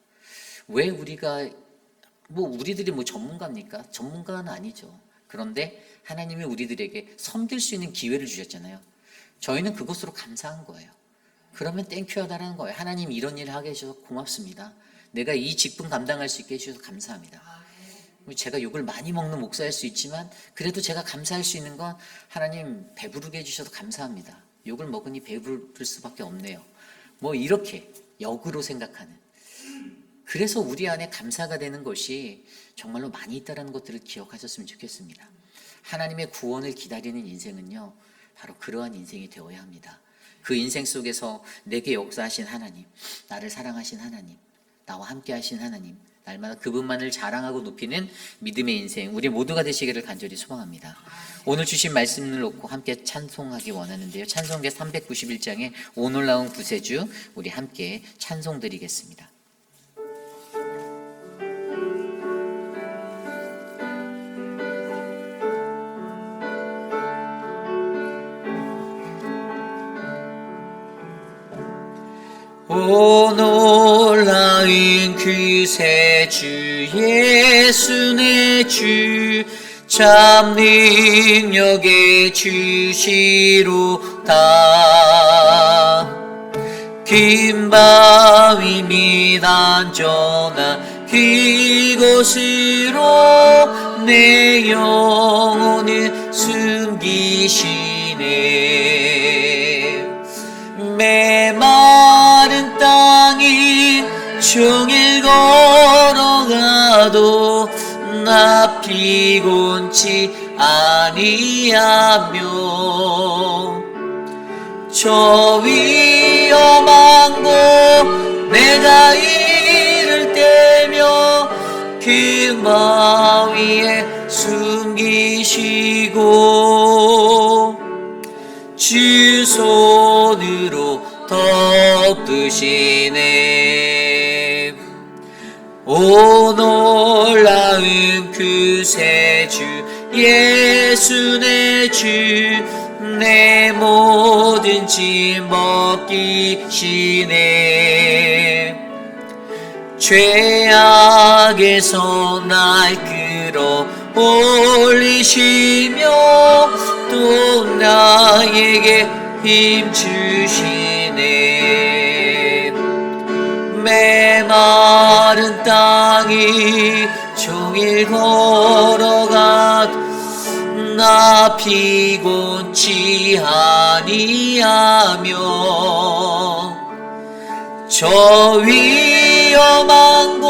Speaker 1: 왜 우리가 우리들이 전문가입니까? 전문가는 아니죠. 그런데 하나님이 우리들에게 섬길 수 있는 기회를 주셨잖아요. 저희는 그것으로 감사한 거예요. 그러면 땡큐하다라는 거예요. 하나님 이런 일을 하게 해주셔서 고맙습니다. 내가 이 직분 감당할 수 있게 해주셔서 감사합니다. 제가 욕을 많이 먹는 목사일 수 있지만 그래도 제가 감사할 수 있는 건 하나님 배부르게 해주셔서 감사합니다. 욕을 먹으니 배부를 수밖에 없네요. 이렇게 역으로 생각하는, 그래서 우리 안에 감사가 되는 것이 정말로 많이 있다는 것들을 기억하셨으면 좋겠습니다. 하나님의 구원을 기다리는 인생은요, 바로 그러한 인생이 되어야 합니다. 그 인생 속에서 내게 역사하신 하나님, 나를 사랑하신 하나님, 나와 함께 하신 하나님, 날마다 그분만을 자랑하고 높이는 믿음의 인생 우리 모두가 되시기를 간절히 소망합니다. 오늘 주신 말씀을 놓고 함께 찬송하기 원하는데요. 찬송가 391장에 오늘 나온 구세주 우리 함께 찬송드리겠습니다.
Speaker 2: 오 놀라운 구세주 예수 내 주 참 능력의 주시로다. 긴 바위 밑 안전한 그곳으로 내 영혼을 숨기시네. 메마른 땅이 종일 걸어가도 나 피곤치 아니하며 저 위험한 곳 내가 이를 때며 그 바위에 숨기시고 주 손으로 덮으시네. 오 놀라운 구세주 예수 내 주 내 모든 짐 벗기시네. 죄악에서 날 끌어올리시며 또 나에게 힘 주시네. 메마른 땅이 종일 걸어가도 나 피곤치 아니하며 저 위험한 곳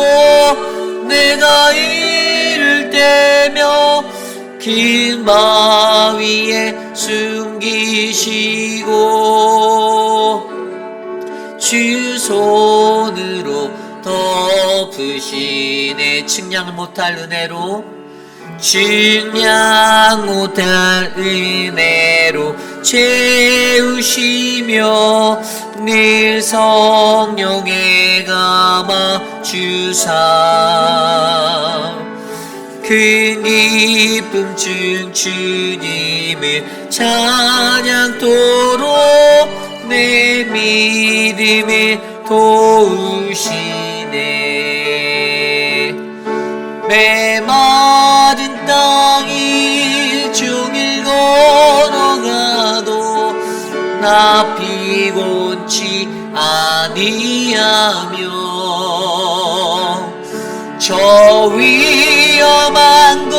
Speaker 2: 내가 이를 때며 긴 바위에 숨기시고 주 손으로 덮으시네. 측량 못할 은혜로 측량 못할 은혜로 채우시며 늘 성령에 감아 주사 큰 기쁨 중 주님을 찬양토록 내 믿음을 도우시네. 메마른 땅이 종일 걸어가도 나 피곤치 아니하며 저 위험한 곳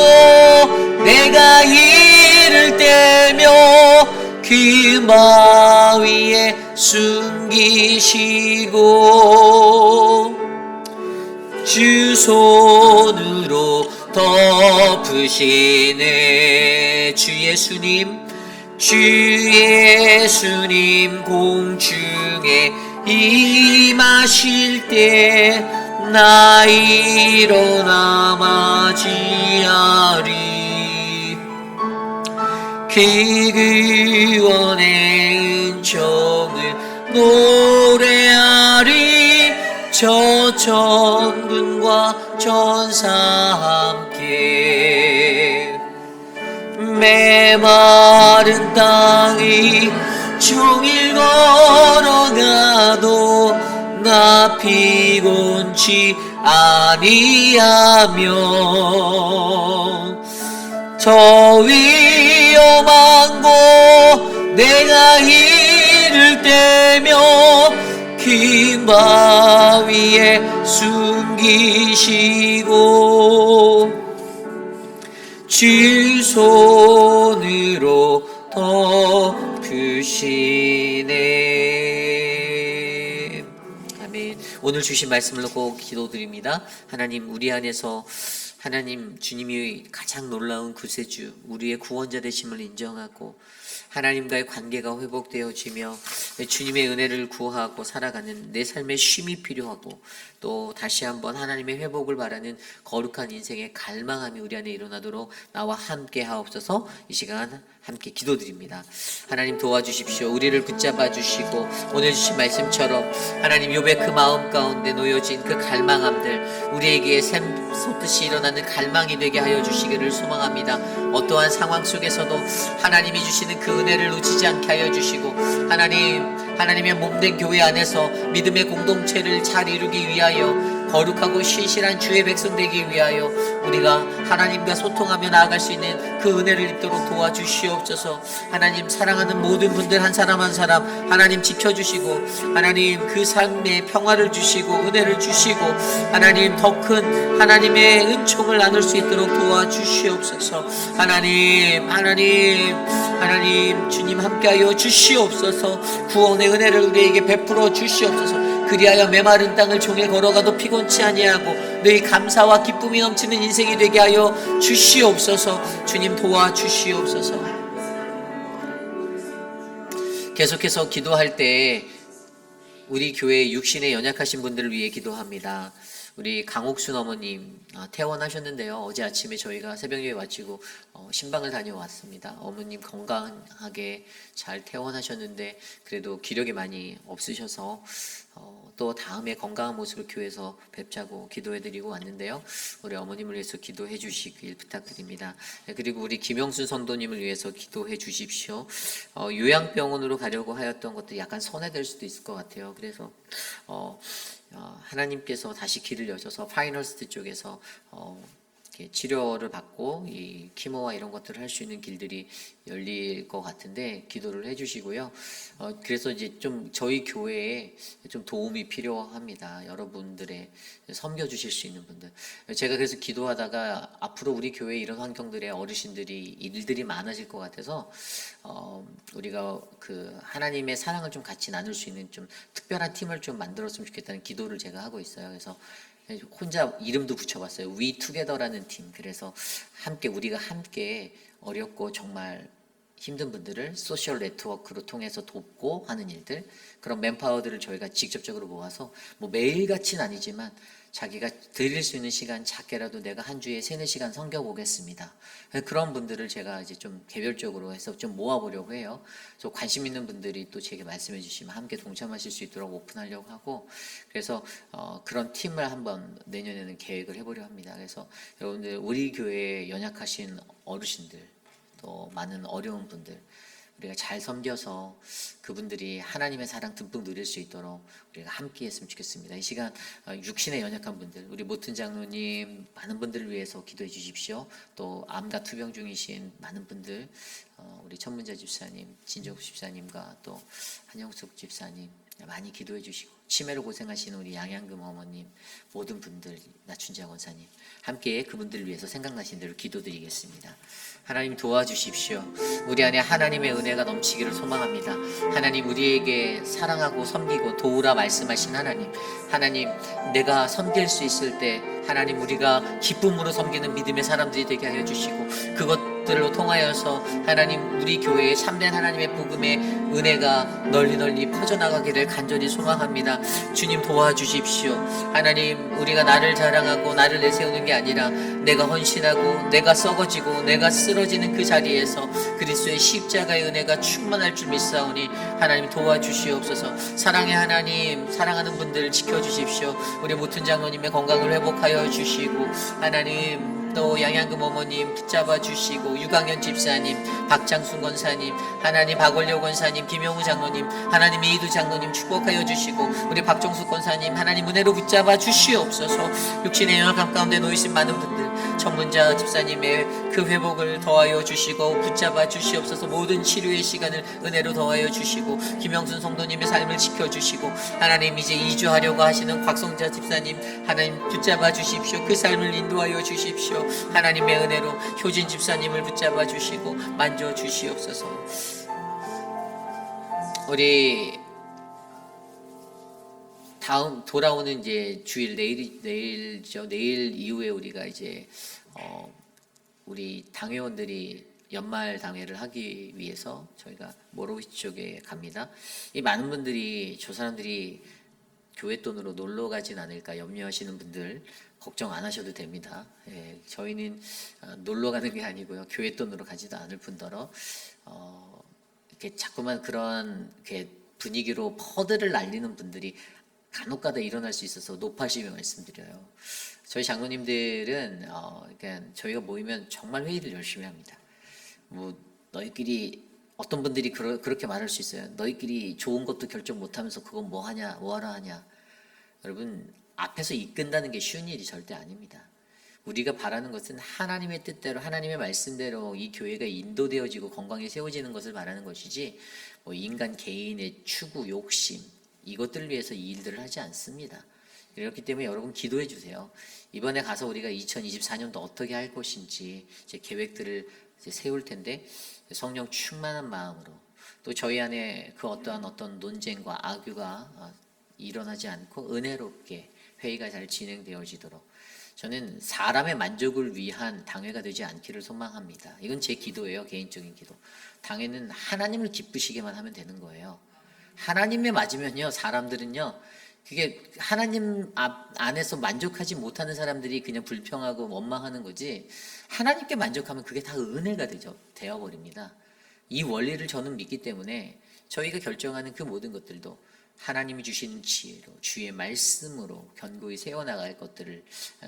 Speaker 2: 내가 이를 때며 그 바위에 숨기시고 주 손으로 덮으시네. 주 예수님 공중에 임하실 때 나 일어나 맞이하리. 그 구원의 은총을 노래하리. 저 천군과 천사 함께 메마른 땅이 종일 걸어가도 나 피곤치 아니하며 저 위험한 곳 내가 이를 때며 긴 바위에 숨기시고 주 손으로 덮으시네. 아멘. 오늘 주신 말씀을 놓고 기도드립니다. 하나님, 우리 안에서 하나님 주님이 가장 놀라운 구세주, 우리의 구원자 되심을 인정하고 하나님과의 관계가 회복되어지며 주님의 은혜를 구하고 살아가는 내 삶의 쉼이 필요하고 또 다시 한번 하나님의 회복을 바라는 거룩한 인생의 갈망함이 우리 안에 일어나도록 나와 함께 하옵소서. 이 시간 함께 기도드립니다. 하나님 도와주십시오. 우리를 붙잡아 주시고 오늘 주신 말씀처럼 하나님 욥의 그 마음 가운데 놓여진 그 갈망함들 우리에게 샘솟듯이 일어나는 갈망이 되게 하여 주시기를 소망합니다. 어떠한 상황 속에서도 하나님이 주시는 그 은혜를 놓치지 않게 하여 주시고 하나님의 몸된 교회 안에서 믿음의 공동체를 잘 이루기 위하여 거룩하고 신실한 주의 백성 되기 위하여 우리가 하나님과 소통하며 나아갈 수 있는 그 은혜를 입도록 도와주시옵소서. 하나님 사랑하는 모든 분들 한 사람 한 사람 하나님 지켜주시고 하나님 그 삶에 평화를 주시고 은혜를 주시고 하나님 더 큰 하나님의 은총을 나눌 수 있도록 도와주시옵소서. 하나님 주님 함께하여 주시옵소서. 구원의 은혜를 우리에게 베풀어 주시옵소서. 그리하여 메마른 땅을 종일 걸어가도 피곤치 아니하고 늘 감사와 기쁨이 넘치는 인생이 되게 하여 주시옵소서. 주님 도와주시옵소서. 계속해서 기도할 때 우리 교회 육신에 연약하신 분들을 위해 기도합니다. 우리 강옥순 어머님 퇴원하셨는데요. 어제 아침에 저희가 새벽예배 마치고 신방을 다녀왔습니다. 어머님 건강하게 잘 퇴원하셨는데 그래도 기력이 많이 없으셔서 또 다음에 건강한 모습을 교회에서 뵙자고 기도해드리고 왔는데요. 우리 어머님을 위해서 기도해 주시길 부탁드립니다. 그리고 우리 김영순 성도님을 위해서 기도해 주십시오. 요양병원으로 가려고 하였던 것도 약간 손해될 수도 있을 것 같아요. 그래서 하나님께서 다시 길을 여셔서 파이널스트 쪽에서 이렇게 치료를 받고 이 키모와 이런 것들을 할 수 있는 길들이 열릴 것 같은데 기도를 해주시고요. 그래서 이제 좀 저희 교회에 좀 도움이 필요합니다. 여러분들의 섬겨주실 수 있는 분들. 제가 그래서 기도하다가 앞으로 우리 교회 이런 환경들의 어르신들이 일들이 많아질 것 같아서 우리가 그 하나님의 사랑을 좀 같이 나눌 수 있는 좀 특별한 팀을 좀 만들었으면 좋겠다는 기도를 제가 하고 있어요. 그래서 혼자 이름도 붙여봤어요. We Together라는 팀. 그래서 우리가 함께 어렵고 정말 힘든 분들을 소셜 네트워크로 통해서 돕고 하는 일들, 그런 맨파워들을 저희가 직접적으로 모아서 뭐 매일같이는 아니지만 자기가 드릴 수 있는 시간 작게라도 내가 한 주에 3-4시간 섬겨보겠습니다. 그런 분들을 제가 이제 좀 개별적으로 해서 좀 모아보려고 해요. 또 관심 있는 분들이 또 제게 말씀해 주시면 함께 동참하실 수 있도록 오픈하려고 하고, 그래서 그런 팀을 한번 내년에는 계획을 해보려 합니다. 그래서 여러분들 우리 교회에 연약하신 어르신들, 또 많은 어려운 분들 우리가 잘 섬겨서 그분들이 하나님의 사랑 듬뿍 누릴 수 있도록 우리가 함께 했으면 좋겠습니다. 이 시간 육신에 연약한 분들, 우리 모튼 장로님 많은 분들을 위해서 기도해 주십시오. 또 암과 투병 중이신 많은 분들, 우리 천문자 집사님, 진정국 집사님과 또 한영숙 집사님 많이 기도해 주시고, 치매로 고생하시는 우리 양양금 어머님, 모든 분들, 나춘자 권사님 함께 그분들을 위해서 생각나신 대로 기도드리겠습니다. 하나님 도와주십시오. 우리 안에 하나님의 은혜가 넘치기를 소망합니다. 하나님 우리에게 사랑하고 섬기고 도우라 말씀하신 하나님 내가 섬길 수 있을 때 하나님 우리가 기쁨으로 섬기는 믿음의 사람들이 되게 하여 주시고, 그것들로 통하여서 하나님 우리 교회에 참된 하나님의 복음의 은혜가 널리 퍼져나가기를 간절히 소망합니다. 주님 도와주십시오. 하나님 우리가 나를 자랑하고 나를 내세우는 게 아니라 내가 헌신하고 내가 썩어지고 내가 쓰러지는 그 자리에서 그리스도의 십자가의 은혜가 충만할 줄 믿사오니 하나님 도와주시옵소서. 사랑의 하나님, 사랑하는 분들 지켜주십시오. 우리 모튼 장로님의 건강을 회복하여 주시고, 하나님 또 양양금 어머님 붙잡아 주시고, 유강현 집사님, 박장순 권사님, 하나님 박원려 권사님, 김용우 장로님, 하나님 이두 장로님 축복하여 주시고, 우리 박종숙 권사님 하나님 은혜로 붙잡아 주시옵소서. 육신의 연약함 가운데 놓이신 많은 분들, 천문자 집사님의 그 회복을 더하여 주시고 붙잡아 주시옵소서. 모든 치료의 시간을 은혜로 더하여 주시고, 김영순 성도님의 삶을 지켜주시고, 하나님 이제 이주하려고 하시는 곽성자 집사님 하나님 붙잡아 주십시오. 그 삶을 인도하여 주십시오. 하나님의 은혜로 효진 집사님을 붙잡아 주시고 만져 주시옵소서. 우리 다음 돌아오는 이제 주일 내일이죠. 내일 이후에 우리가 이제 우리 당회원들이 연말 당회를 하기 위해서 저희가 모로위치 쪽에 갑니다. 이 많은 분들이 저 사람들이 교회 돈으로 놀러 가진 않을까 염려하시는 분들 걱정 안 하셔도 됩니다. 예, 저희는 놀러 가는 게 아니고요. 교회 돈으로 가지도 않을 뿐더러 이렇게 자꾸만 그런 이렇게 분위기로 퍼드를 날리는 분들이 간혹가다 일어날 수 있어서 높아심에 말씀드려요. 저희 장로님들은 그러니까 저희가 모이면 정말 회의를 열심히 합니다. 뭐 너희끼리 어떤 분들이 그렇게 말할 수 있어요. 너희끼리 좋은 것도 결정 못하면서 그건 뭐 하냐, 뭐하러 하냐. 여러분 앞에서 이끈다는 게 쉬운 일이 절대 아닙니다. 우리가 바라는 것은 하나님의 뜻대로 하나님의 말씀대로 이 교회가 인도되어지고 건강히 세워지는 것을 바라는 것이지 뭐 인간 개인의 추구, 욕심 이것들을 위해서 이 일들을 하지 않습니다. 그렇기 때문에 여러분 기도해 주세요. 이번에 가서 우리가 2024년도 어떻게 할 것인지 이제 계획들을 이제 세울 텐데 성령 충만한 마음으로 또 저희 안에 그 어떤 논쟁과 악유가 일어나지 않고 은혜롭게 회의가 잘 진행되어지도록 저는 사람의 만족을 위한 당회가 되지 않기를 소망합니다. 이건 제 기도예요. 개인적인 기도. 당회는 하나님을 기쁘시게만 하면 되는 거예요. 하나님에 맞으면요, 사람들은요, 그게 하나님 안에서 만족하지 못하는 사람들이 그냥 불평하고 원망하는 거지, 하나님께 만족하면 그게 다 은혜가 되어버립니다. 이 원리를 저는 믿기 때문에 저희가 결정하는 그 모든 것들도 하나님이 주시는 지혜로 주의 말씀으로 견고히 세워나갈 것들을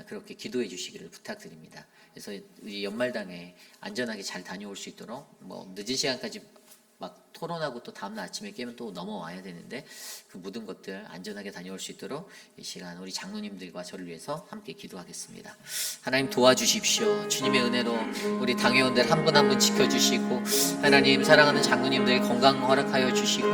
Speaker 2: 그렇게 기도해 주시기를 부탁드립니다. 그래서 우리 연말당에 안전하게 잘 다녀올 수 있도록 뭐 늦은 시간까지 막 토론하고 또 다음날 아침에 깨면 또 넘어와야 되는데 그 모든 것들 안전하게 다녀올 수 있도록 이 시간 우리 장로님들과 저를 위해서 함께 기도하겠습니다. 하나님 도와주십시오. 주님의 은혜로 우리 당회원들 한 분 한 분 지켜주시고 하나님 사랑하는 장로님들 건강 허락하여 주시고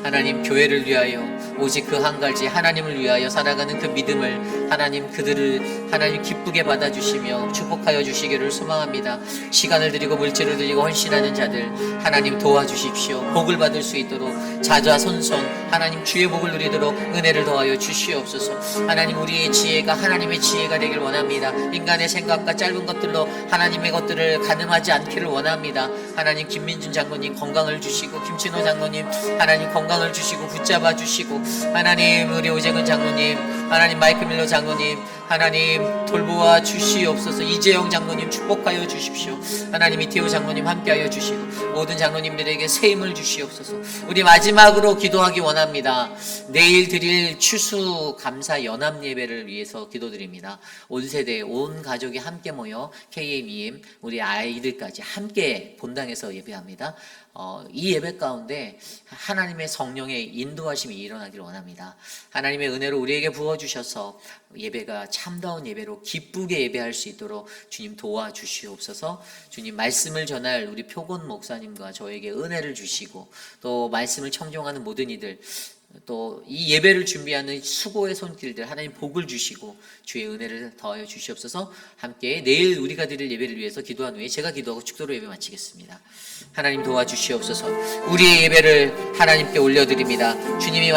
Speaker 2: 하나님 교회를 위하여 오직 그 한 가지 하나님을 위하여 살아가는 그 믿음을 하나님 그들을 하나님 기쁘게 받아주시며 축복하여 주시기를 소망합니다. 시간을 드리고 물질을 드리고 헌신하는 자들 하나님 도와주십시오. 복을 받을 수 있도록 자자손손 하나님 주의 복을 누리도록 은혜를 더하여 주시옵소서. 하나님 우리의 지혜가 하나님의 지혜가 되길 원합니다. 인간의 생각과 짧은 것들로 하나님의 것들을 가늠하지 않기를 원합니다. 하나님 김민준 장로님 건강을 주시고 김진호 장로님 하나님 건강을 주시고 붙잡아 주시고 하나님 우리 오재근 장로님 하나님 마이크 밀러 장로님 하나님 돌보아 주시옵소서. 이재영 장로님 축복하여 주십시오. 하나님 이태호 장로님 함께하여 주시고 모든 장로님들에게 새 힘을 주시옵소서. 우리 마지막으로 기도하기 원합니다. 내일 드릴 추수 감사 연합 예배를 위해서 기도드립니다. 온 세대 온 가족이 함께 모여 KMEM 우리 아이들까지 함께 본당에서 예배합니다. 이 예배 가운데 하나님의 성령의 인도하심이 일어나기를 원합니다. 하나님의 은혜로 우리에게 부어주셔서 예배가 참다운 예배로 기쁘게 예배할 수 있도록 주님 도와주시옵소서. 주님 말씀을 전할 우리 표곤 목사님과 저에게 은혜를 주시고 또 말씀을 청종하는 모든 이들 또 이 예배를 준비하는 수고의 손길들 하나님 복을 주시고 주의 은혜를 더하여 주시옵소서. 함께 내일 우리가 드릴 예배를 위해서 기도한 후에 제가 기도하고 축도로 예배 마치겠습니다. 하나님 도와주시옵소서. 우리의 예배를 하나님께 올려드립니다. 주님이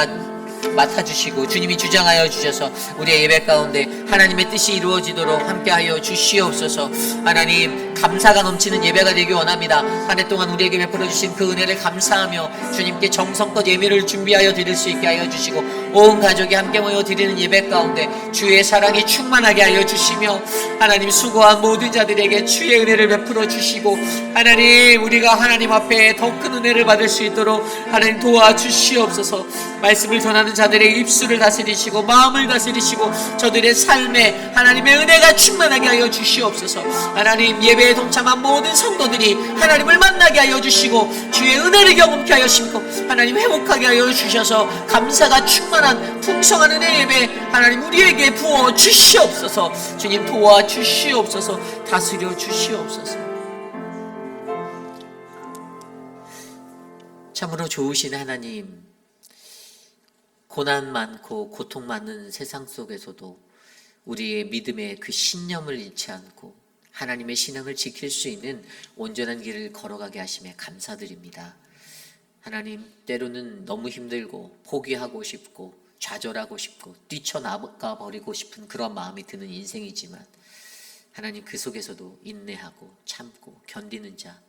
Speaker 2: 맡아주시고 주님이 주장하여 주셔서 우리의 예배 가운데 하나님의 뜻이 이루어지도록 함께하여 주시옵소서. 하나님 감사가 넘치는 예배가 되기 원합니다. 한 해 동안 우리에게 베풀어 주신 그 은혜를 감사하며 주님께 정성껏 예배를 준비하여 드릴 수 있게 하여 주시고 온 가족이 함께 모여 드리는 예배 가운데 주의 사랑이 충만하게 하여 주시며 하나님 수고한 모든 자들에게 주의 은혜를 베풀어 주시고 하나님 우리가 하나님 앞에 더 큰 은혜를 받을 수 있도록 하나님 도와주시옵소서. 말씀을 전하는 자들의 입술을 다스리시고 마음을 다스리시고 저들의 삶에 하나님의 은혜가 충만하게 하여 주시옵소서. 하나님 예배에 동참한 모든 성도들이 하나님을 만나게 하여 주시고 주의 은혜를 경험케 하여 주시고 하나님 회복하게 하여 주셔서 감사가 충만한 풍성한 은혜 예배 하나님 우리에게 부어 주시옵소서. 주님 도와주시옵소서. 다스려 주시옵소서. 참으로 좋으신 하나님, 고난 많고 고통 많은 세상 속에서도 우리의 믿음의 그 신념을 잃지 않고 하나님의 신앙을 지킬 수 있는 온전한 길을 걸어가게 하심에 감사드립니다. 하나님, 때로는 너무 힘들고 포기하고 싶고 좌절하고 싶고 뛰쳐나가 버리고 싶은 그런 마음이 드는 인생이지만 하나님 그 속에서도 인내하고 참고 견디는 자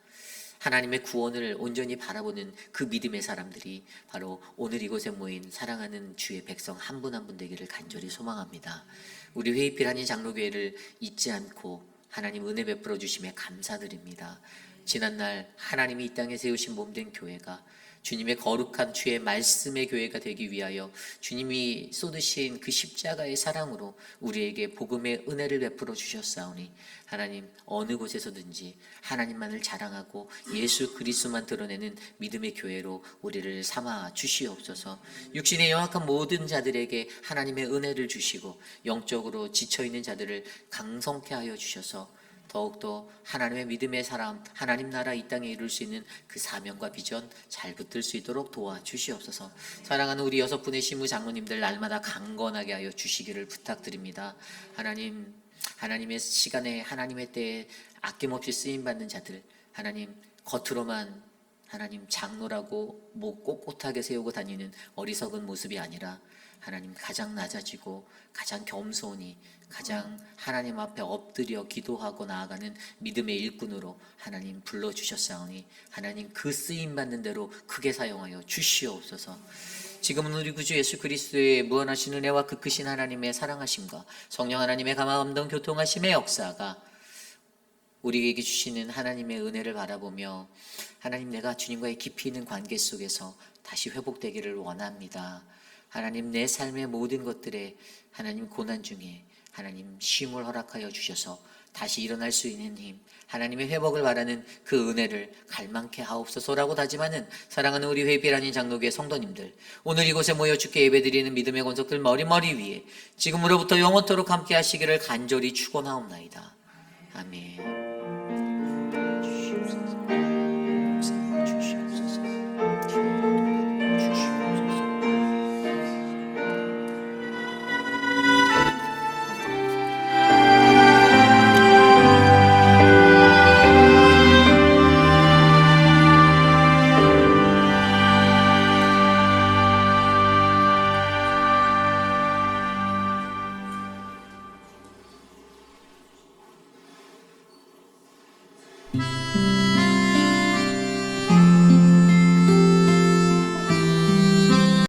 Speaker 2: 하나님의 구원을 온전히 바라보는 그 믿음의 사람들이 바로 오늘 이곳에 모인 사랑하는 주의 백성 한 분 한 분 되기를 간절히 소망합니다. 우리 회의필 한인 장로교회를 잊지 않고 하나님 은혜 베풀어 주심에 감사드립니다. 지난날 하나님이 이 땅에 세우신 몸된 교회가 주님의 거룩한 주의 말씀의 교회가 되기 위하여 주님이 쏟으신 그 십자가의 사랑으로 우리에게 복음의 은혜를 베풀어 주셨사오니 하나님 어느 곳에서든지 하나님만을 자랑하고 예수 그리스도만 드러내는 믿음의 교회로 우리를 삼아 주시옵소서. 육신의 영악한 모든 자들에게 하나님의 은혜를 주시고 영적으로 지쳐있는 자들을 강성케 하여 주셔서 더욱더 하나님의 믿음의 사람, 하나님 나라 이 땅에 이룰 수 있는 그 사명과 비전 잘 붙들 수 있도록 도와주시옵소서. 사랑하는 우리 6분의 신부 장로님들 날마다 강건하게 하여 주시기를 부탁드립니다. 하나님, 하나님의 시간에 하나님의 때에 아낌없이 쓰임받는 자들, 하나님 겉으로만 하나님 장로라고 목 꼿꼿하게 세우고 다니는 어리석은 모습이 아니라 하나님 가장 낮아지고 가장 겸손히 가장 하나님 앞에 엎드려 기도하고 나아가는 믿음의 일꾼으로 하나님 불러주셨사오니 하나님 그 쓰임받는 대로 크게 사용하여 주시옵소서. 지금은 우리 구주 예수 그리스도의 무한하신 은혜와 그 크신 하나님의 사랑하심과 성령 하나님의 감화감동 교통하심의 역사가 우리에게 주시는 하나님의 은혜를 바라보며 하나님 내가 주님과의 깊이 있는 관계 속에서 다시 회복되기를 원합니다. 하나님 내 삶의 모든 것들에 하나님 고난 중에 하나님 쉼을 허락하여 주셔서 다시 일어날 수 있는 힘, 하나님의 회복을 바라는 그 은혜를 갈망케 하옵소서라고 다짐하는 사랑하는 우리 회의필 한인 장로교회 성도님들, 오늘 이곳에 모여 주께 예배드리는 믿음의 권속들 머리 위에 지금으로부터 영원토록 함께 하시기를 간절히 축원하옵나이다. 아멘.